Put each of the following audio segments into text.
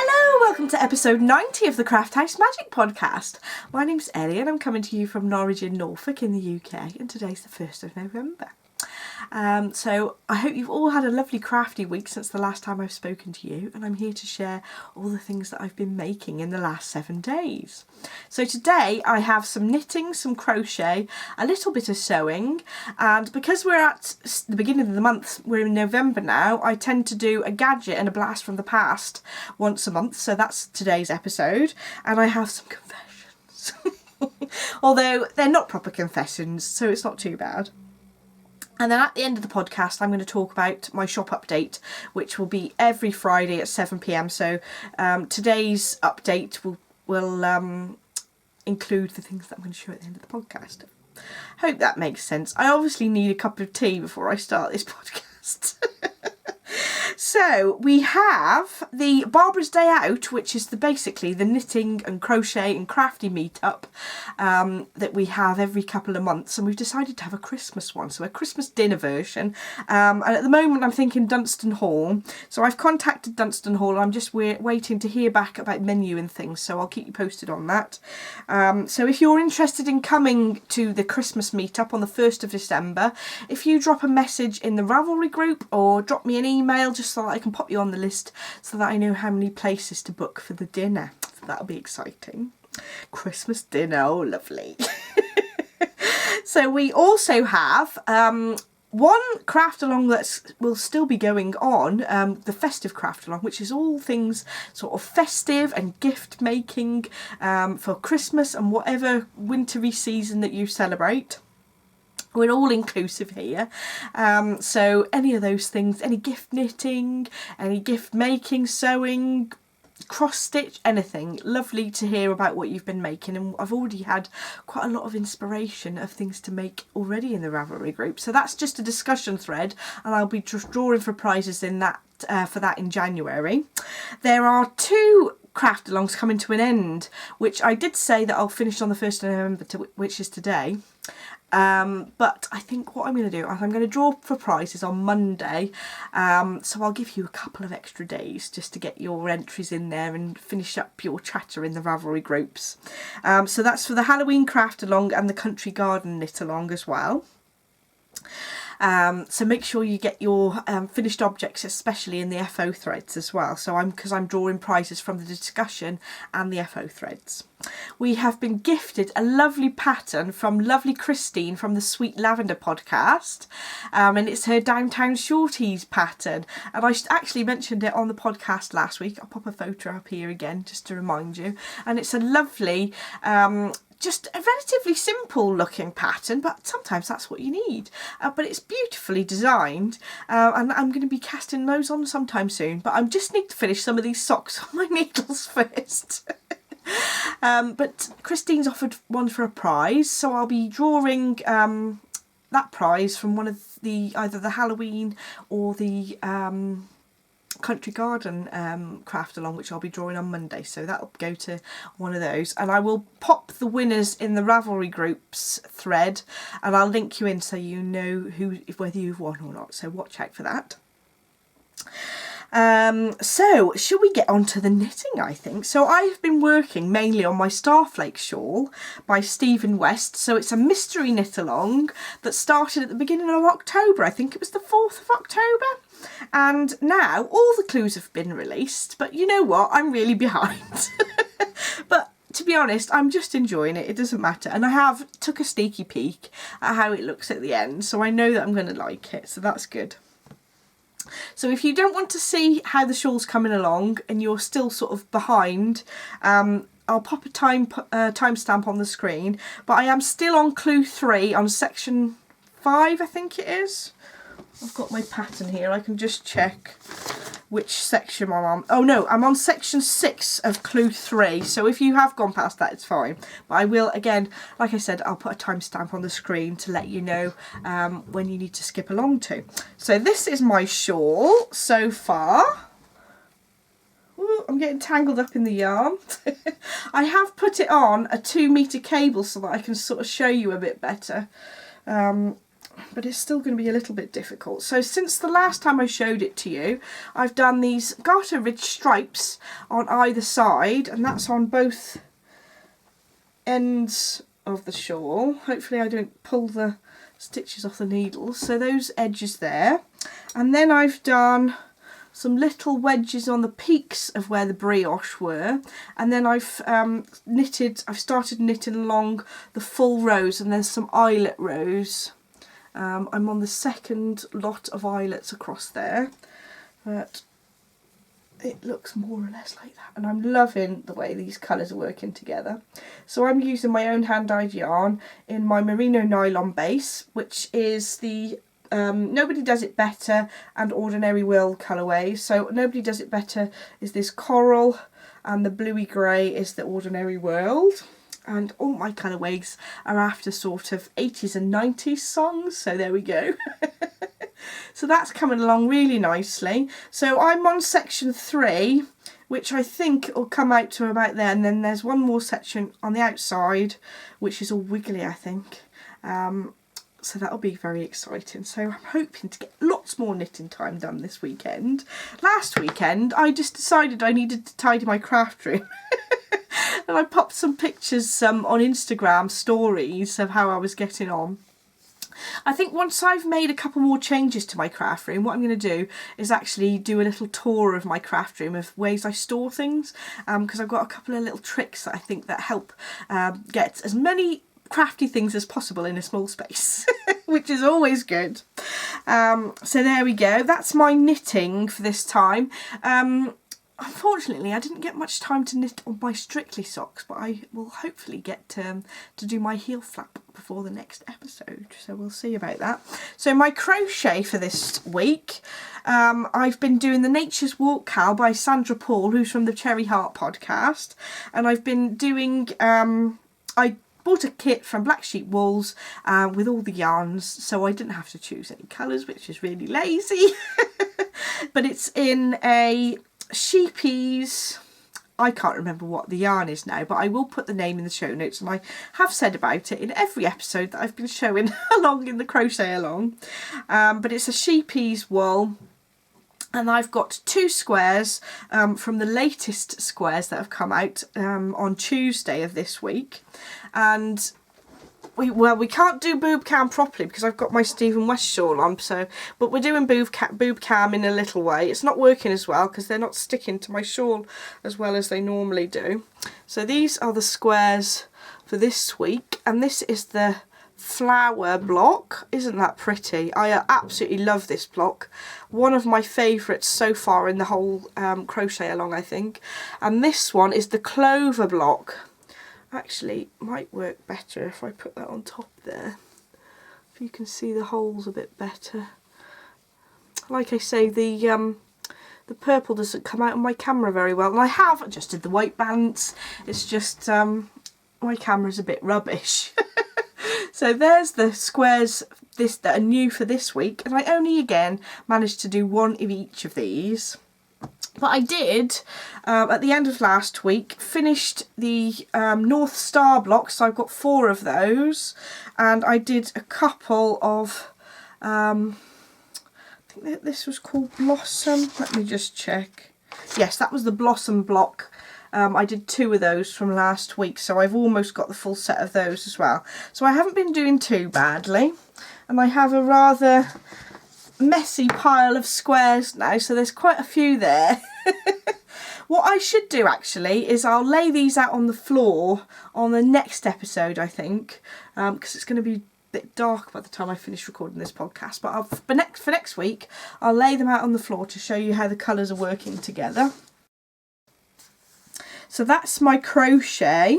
Hello, welcome to episode 90 of the Craft House Magic podcast. My name's Ellie and I'm coming to you from Norwich in Norfolk in the UK, and today's the 1st of November. So I hope you've all had a lovely crafty week since the last time I've spoken to you, and I'm here to share all the things that I've been making in the last 7 days. So today I have some knitting, some crochet, a little bit of sewing, and because we're at the beginning of the month, we're in November now, I tend to do a gadget and a blast from the past once a month, so that's today's episode, and I have some confessions. Although they're not proper confessions, so it's not too bad. And then at the end of the podcast, I'm going to talk about my shop update, which will be every Friday at 7 p.m. So today's update will include the things that I'm going to show at the end of the podcast. Hope that makes sense. I obviously need a cup of tea before I start this podcast. So we have the Barbara's Day Out, which is basically the knitting and crochet and crafty meetup that we have every couple of months, and we've decided to have a Christmas one, so a Christmas dinner version. And at the moment I'm thinking Dunstan Hall, so I've contacted Dunstan Hall. I'm just waiting to hear back about menu and things, so I'll keep you posted on that. So if you're interested in coming to the Christmas meetup on the 1st of December, if you drop a message in the Ravelry group or drop me an email just so that I can pop you on the list so that I know how many places to book for the dinner. So that'll be exciting. Christmas dinner, oh lovely. So we also have one craft along that will still be going on, the festive craft along, which is all things sort of festive and gift making for Christmas and whatever wintry season that you celebrate. We're all inclusive here, so any of those things, any gift knitting, any gift making, sewing, cross stitch, anything, lovely to hear about what you've been making. And I've already had quite a lot of inspiration of things to make already in the Ravelry group, so that's just a discussion thread, and I'll be drawing for prizes in that for that in January. There are 2 craft alongs coming to an end, which I did say that I'll finish on the 1st of November, which is today. But I think what I'm going to do is I'm going to draw for prizes on Monday, so I'll give you a couple of extra days just to get your entries in there and finish up your chatter in the Ravelry groups. So that's for the Halloween craft along and the country garden knit along as well. So make sure you get your finished objects, especially in the FO threads as well. So because I'm drawing prizes from the discussion and the FO threads. We have been gifted a lovely pattern from lovely Christine from the Sweet Lavender podcast, and it's her Downtown Shorties pattern, and I actually mentioned it on the podcast last week. I'll pop a photo up here again just to remind you, and it's a lovely just a relatively simple looking pattern, but sometimes that's what you need. But it's beautifully designed, and I'm going to be casting those on sometime soon, but I just need to finish some of these socks on my needles first. But Christine's offered one for a prize, so I'll be drawing that prize from one of the either the Halloween or the country garden craft along, which I'll be drawing on Monday, so that'll go to one of those, and I will pop the winners in the Ravelry groups thread, and I'll link you in so you know whether you've won or not, so watch out for that. So should we get on to the knitting, I think? So I've been working mainly on my Starflake shawl by Stephen West. So it's a mystery knit along that started at the beginning of October. I think it was the 4th of October. And now all the clues have been released, but you know what? I'm really behind. But to be honest, I'm just enjoying it. It doesn't matter. And I have took a sneaky peek at how it looks at the end, so I know that I'm going to like it. So that's good. So if you don't want to see how the shawl's coming along and you're still sort of behind, I'll pop a timestamp on the screen. But I am still on clue 3 on section 5, I think it is. I've got my pattern here. I can just check which section I'm on. Oh no, I'm on section 6 of clue 3. So if you have gone past that, it's fine. But I will, again, like I said, I'll put a timestamp on the screen to let you know when you need to skip along to. So this is my shawl so far. Ooh, I'm getting tangled up in the yarn. I have put it on a 2 metre cable so that I can sort of show you a bit better. but it's still going to be a little bit difficult. So since the last time I showed it to you, I've done these garter ridge stripes on either side, and that's on both ends of the shawl. Hopefully I don't pull the stitches off the needles. So those edges there, and then I've done some little wedges on the peaks of where the brioche were, and then I've started knitting along the full rows, and there's some eyelet rows. I'm on the second lot of eyelets across there, but it looks more or less like that, and I'm loving the way these colours are working together. So I'm using my own hand-dyed yarn in my merino nylon base, which is the Nobody Does It Better and Ordinary World colourways. So Nobody Does It Better is this coral, and the bluey grey is the Ordinary World. And all my colourways are after sort of 80s and 90s songs, so there we go. So that's coming along really nicely. So I'm on section 3, which I think will come out to about there, and then there's one more section on the outside which is all wiggly, I think. So that'll be very exciting. So I'm hoping to get lots more knitting time done this weekend. Last weekend I just decided I needed to tidy my craft room. And I popped some pictures on Instagram stories of how I was getting on. I think once I've made a couple more changes to my craft room, what I'm going to do is actually do a little tour of my craft room of ways I store things, because I've got a couple of little tricks that I think that help get as many crafty things as possible in a small space, which is always good. So there we go, that's my knitting for this time. Unfortunately, I didn't get much time to knit on my Strictly socks, but I will hopefully get to do my heel flap before the next episode, so we'll see about that. So my crochet for this week, I've been doing the Nature's Walk Cow by Sandra Paul, who's from the Cherry Heart podcast, and I've been doing, I bought a kit from Black Sheep Wools with all the yarns, so I didn't have to choose any colours, which is really lazy. But it's in a sheepies, I can't remember what the yarn is now, but I will put the name in the show notes, and I have said about it in every episode that I've been showing along in the crochet along. But it's a sheepies wool, and I've got 2 squares from the latest squares that have come out on Tuesday of this week. And we can't do boob cam properly because I've got my Stephen West shawl on, but we're doing boob cam in a little way. It's not working as well because they're not sticking to my shawl as well as they normally do. So these are the squares for this week, and this is the flower block. Isn't that pretty? I absolutely love this block. One of my favourites so far in the whole crochet along, I think. And this one is the clover block. Actually, might work better if I put that on top there. If you can see the holes a bit better. Like I say, the purple doesn't come out on my camera very well, and I have adjusted the white balance. It's just my camera's a bit rubbish. So there's the squares that are new for this week, and I only again managed to do one of each of these. But I did, at the end of last week, finished the North Star blocks, so I've got 4 of those, and I did a couple of, I think that this was called Blossom, let me just check. Yes, that was the Blossom block. I did 2 of those from last week, so I've almost got the full set of those as well. So I haven't been doing too badly, and I have a rather messy pile of squares now, so there's quite a few there. What I should do actually is I'll lay these out on the floor on the next episode, I think, because it's going to be a bit dark by the time I finish recording this podcast. But for next week I'll lay them out on the floor to show you how the colours are working together. So that's my crochet.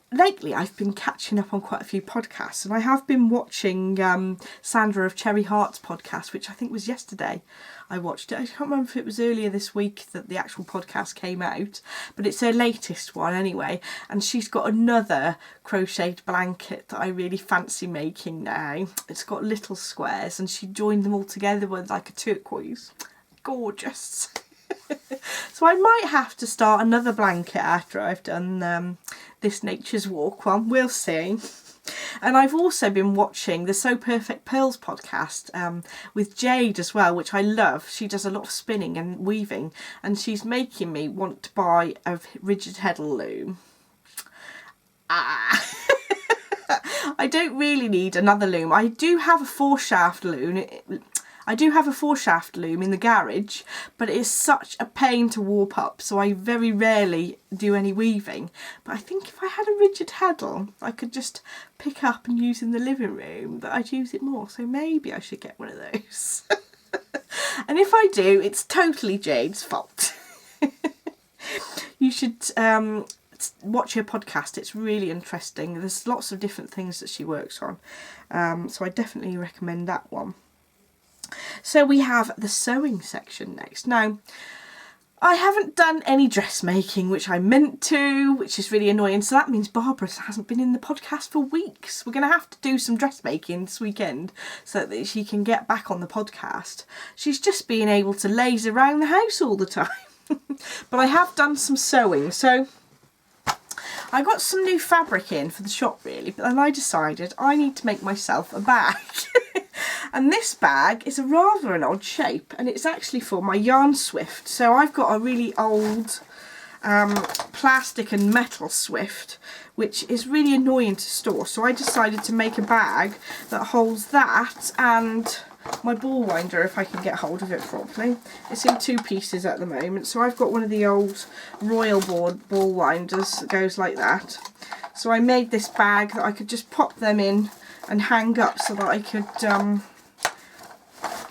Lately I've been catching up on quite a few podcasts, and I have been watching Sandra of Cherry Heart's podcast, which I think was yesterday I watched it. I can't remember if it was earlier this week that the actual podcast came out, but it's her latest one anyway, and she's got another crocheted blanket that I really fancy making now. It's got little squares, and she joined them all together with like a turquoise. Gorgeous. So I might have to start another blanket after I've done this Nature's Walk one. We'll see. And I've also been watching the So Perfect Pearls podcast with Jade as well, which I love. She does a lot of spinning and weaving, and she's making me want to buy a rigid heddle loom. I don't really need another loom. I do have a 4-shaft loom. I do have a 4-shaft loom in the garage, but it is such a pain to warp up, so I very rarely do any weaving. But I think if I had a rigid heddle, I could just pick up and use in the living room, but I'd use it more, so maybe I should get one of those. And if I do, it's totally Jade's fault. You should watch her podcast. It's really interesting. There's lots of different things that she works on, so I definitely recommend that one. So we have the sewing section next. Now, I haven't done any dressmaking, which I meant to, which is really annoying. So that means Barbara hasn't been in the podcast for weeks. We're going to have to do some dressmaking this weekend so that she can get back on the podcast. She's just been able to laze around the house all the time. But I have done some sewing. So I got some new fabric in for the shop really, but then I decided I need to make myself a bag. And this bag is a rather an odd shape, and it's actually for my yarn swift. So I've got a really old plastic and metal swift, which is really annoying to store. So I decided to make a bag that holds that and my ball winder, if I can get hold of it properly. It's in 2 pieces at the moment. So I've got one of the old Royal board ball winders that goes like that. So I made this bag that I could just pop them in and hang up so that I could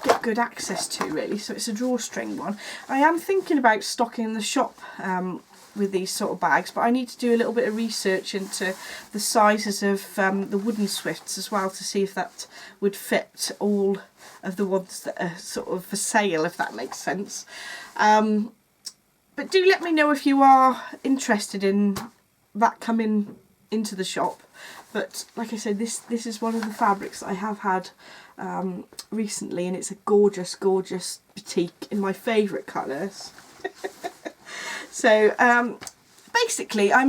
get good access to really. So it's a drawstring one. I am thinking about stocking the shop with these sort of bags, but I need to do a little bit of research into the sizes of the wooden swifts as well to see if that would fit all of the ones that are sort of for sale, if that makes sense. But do let me know if you are interested in that coming into the shop. But like I said, this is one of the fabrics that I have had recently, and it's a gorgeous, gorgeous batik in my favourite colours. So basically I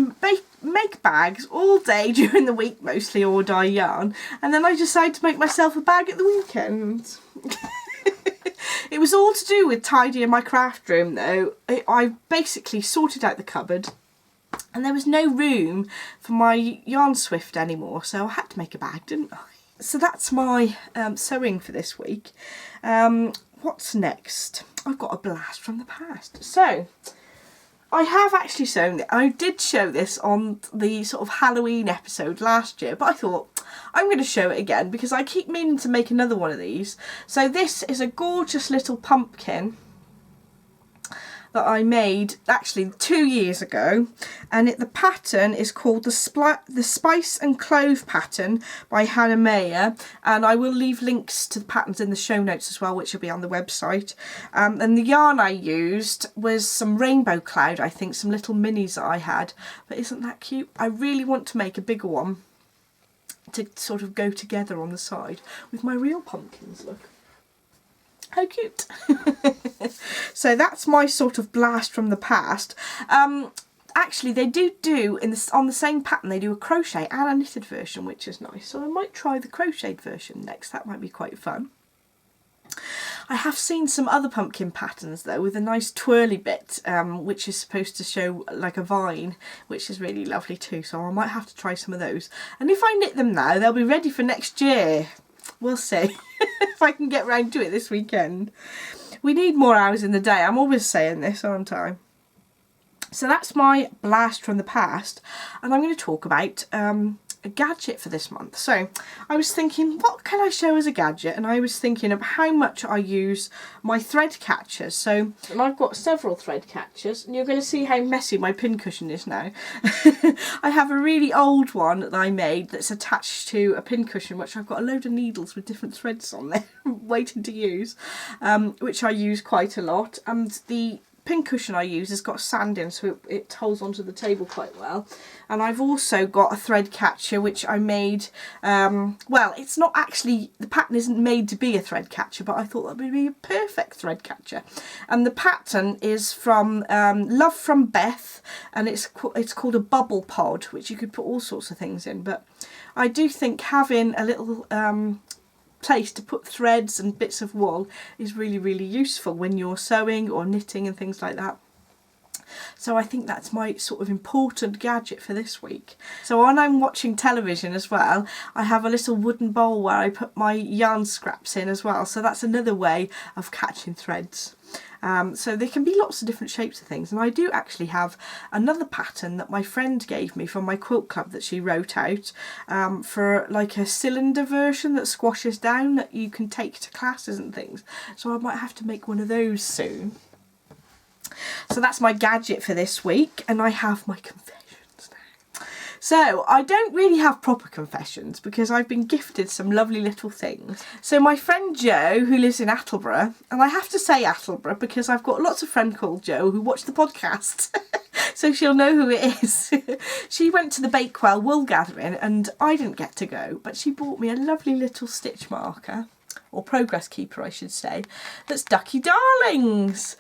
make bags all day during the week mostly, or dye yarn, and then I decide to make myself a bag at the weekend. It was all to do with tidying my craft room though. I basically sorted out the cupboard, and there was no room for my yarn swift anymore, so I had to make a bag, didn't I? So that's my sewing for this week. What's next? I've got a blast from the past. So I have actually sewn it. I did show this on the sort of Halloween episode last year, but I thought I'm going to show it again because I keep meaning to make another one of these. So this is a gorgeous little pumpkin that I made actually 2 years ago, and the pattern is called the Spice and Clove pattern by Hannah Mayer, and I will leave links to the patterns in the show notes as well, which will be on the website. And the yarn I used was some rainbow cloud, I think, some little minis that I had, but isn't that cute? I really want to make a bigger one to sort of go together on the side with my real pumpkins. Look how cute. So that's my sort of blast from the past. Actually they do on the same pattern, they do a crochet and a knitted version, which is nice, so I might try the crocheted version next. That might be quite fun. I have seen some other pumpkin patterns though with a nice twirly bit, which is supposed to show like a vine, which is really lovely too, so I might have to try some of those. And if I knit them now, they'll be ready for next year. We'll see if I can get round to it this weekend. We need more hours in the day. I'm always saying this, aren't I? So that's my blast from the past, and I'm going to talk about a gadget for this month. So I was thinking, what can I show as a gadget? And I was thinking of how much I use my thread catchers. So, and I've got several thread catchers, and you're going to see how messy my pincushion is now. I have a really old one that I made that's attached to a pincushion, which I've got a load of needles with different threads on there waiting to use, which I use quite a lot. And the pincushion I use has got sand in, so it holds onto the table quite well. And I've also got a thread catcher which I made, well, it's not actually, the pattern isn't made to be a thread catcher, but I thought that would be a perfect thread catcher. And the pattern is from Love from Beth, and it's called a bubble pod, which you could put all sorts of things in. But I do think having a little place to put threads and bits of wool is really, really useful when you're sewing or knitting and things like that. So I think that's my sort of important gadget for this week. So when I'm watching television as well, I have a little wooden bowl where I put my yarn scraps in as well. So that's another way of catching threads. So there can be lots of different shapes of things, and I do actually have another pattern that my friend gave me from my quilt club that she wrote out for like a cylinder version that squashes down that you can take to classes and things. So I might have to make one of those soon. So that's my gadget for this week, and I have my confessions now. So I don't really have proper confessions because I've been gifted some lovely little things. So my friend Jo, who lives in Attleborough, and I have to say Attleborough because I've got lots of friends called Jo who watch the podcast, so she'll know who it is. She went to the Bakewell wool gathering and I didn't get to go, but she bought me a lovely little stitch marker, or progress keeper I should say, that's Ducky Darlings.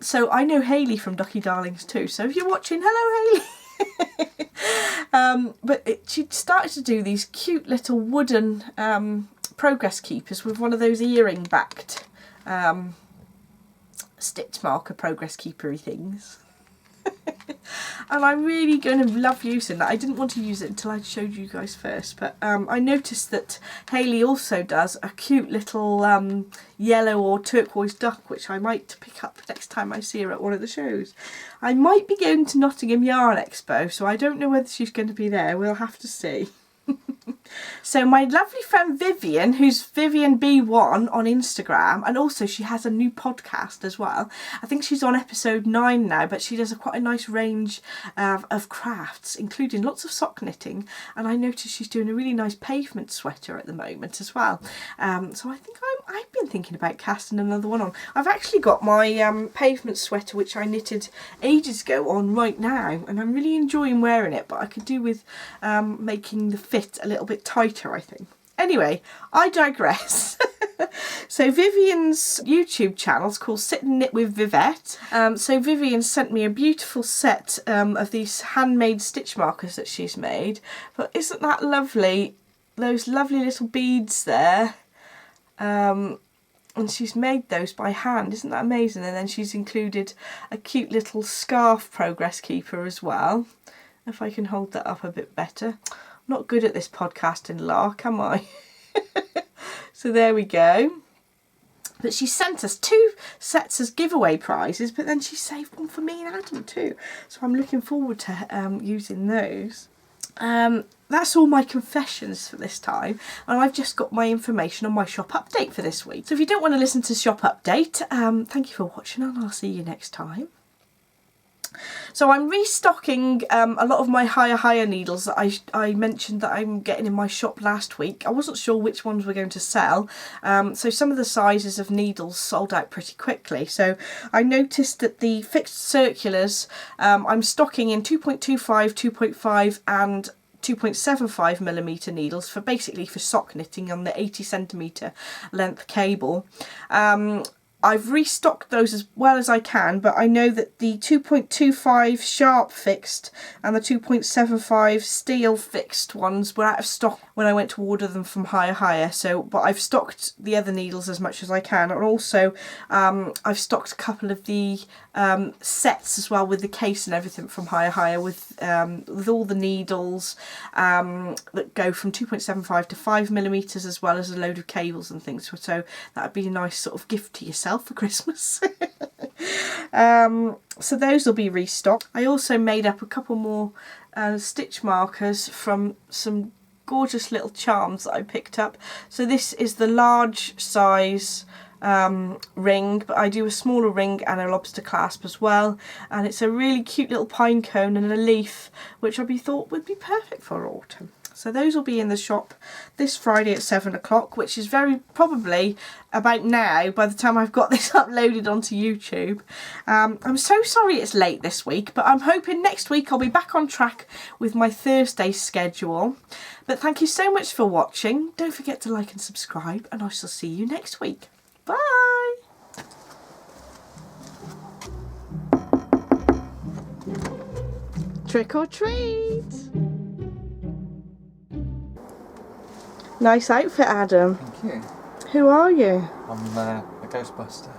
So I know Hayley from Ducky Darlings too, so if you're watching, hello Hayley. She started to do these cute little wooden progress keepers with one of those earring backed stitch marker progress keepery things. And I'm really going to love using that. I didn't want to use it until I showed you guys first, but I noticed that Hayley also does a cute little yellow or turquoise duck, which I might pick up next time I see her at one of the shows. I might be going to Nottingham Yarn Expo, so I don't know whether she's going to be there. We'll have to see. So my lovely friend Vivian, who's Vivian B1 on Instagram, and also she has a new podcast as well. I think she's on episode 9 now, but she does quite a nice range of crafts, including lots of sock knitting, and I noticed she's doing a really nice pavement sweater at the moment as well. So I think I've been thinking about casting another one on. I've actually got my pavement sweater which I knitted ages ago on right now, and I'm really enjoying wearing it, but I could do with making the fit a little bit tighter, I think. Anyway, I digress. So Vivian's YouTube channel is called Sit and Knit with Vivette. So Vivian sent me a beautiful set of these handmade stitch markers that she's made. But isn't that lovely? Those lovely little beads there. And she's made those by hand. Isn't that amazing? And then she's included a cute little scarf progress keeper as well. If I can hold that up a bit better. I'm not good at this podcasting lark, am I? So there we go. But she sent us 2 sets as giveaway prizes, but then she saved one for me and Adam too. So I'm looking forward to using those. That's all my confessions for this time, and I've just got my information on my shop update for this week. So if you don't want to listen to shop update, thank you for watching, and I'll see you next time. So I'm restocking a lot of my higher needles that I mentioned that I'm getting in my shop last week. I wasn't sure which ones were going to sell, so some of the sizes of needles sold out pretty quickly. So I noticed that the fixed circulars I'm stocking in 2.25, 2.5 and 2.75mm needles for basically for sock knitting on the 80cm length cable. I've restocked those as well as I can, but I know that the 2.25 sharp fixed and the 2.75 steel fixed ones were out of stock when I went to order them from Higher. So, but I've stocked the other needles as much as I can, and also I've stocked a couple of the sets as well with the case and everything from Higher with all the needles that go from 2.75 to 5mm, as well as a load of cables and things. So that would be a nice sort of gift to yourself for Christmas. So those will be restocked. I also made up a couple more stitch markers from some gorgeous little charms that I picked up. So this is the large size ring, but I do a smaller ring and a lobster clasp as well, and it's a really cute little pine cone and a leaf which I thought would be perfect for autumn. So those will be in the shop this Friday at 7 o'clock, which is very probably about now by the time I've got this uploaded onto YouTube. I'm so sorry it's late this week, but I'm hoping next week I'll be back on track with my Thursday schedule. But thank you so much for watching. Don't forget to like and subscribe, and I shall see you next week. Bye! Trick or treat! Nice outfit, Adam. Thank you. Who are you? I'm a Ghostbuster.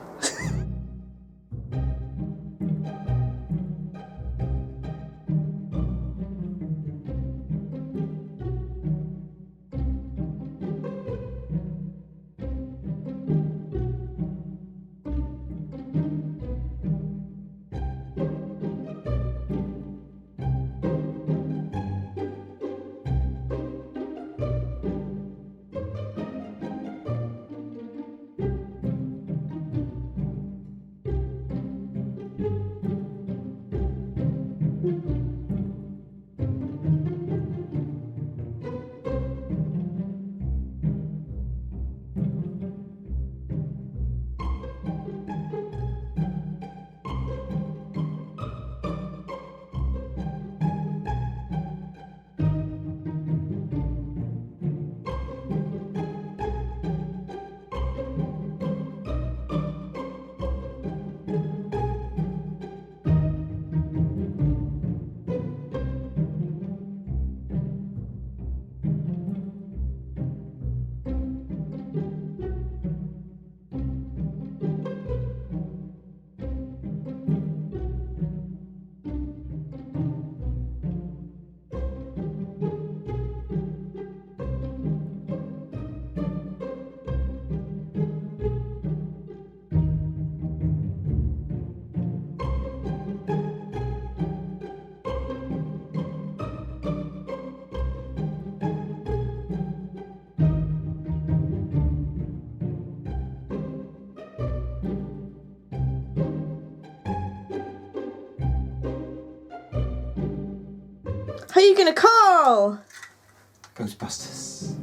Who are you gonna call? Ghostbusters.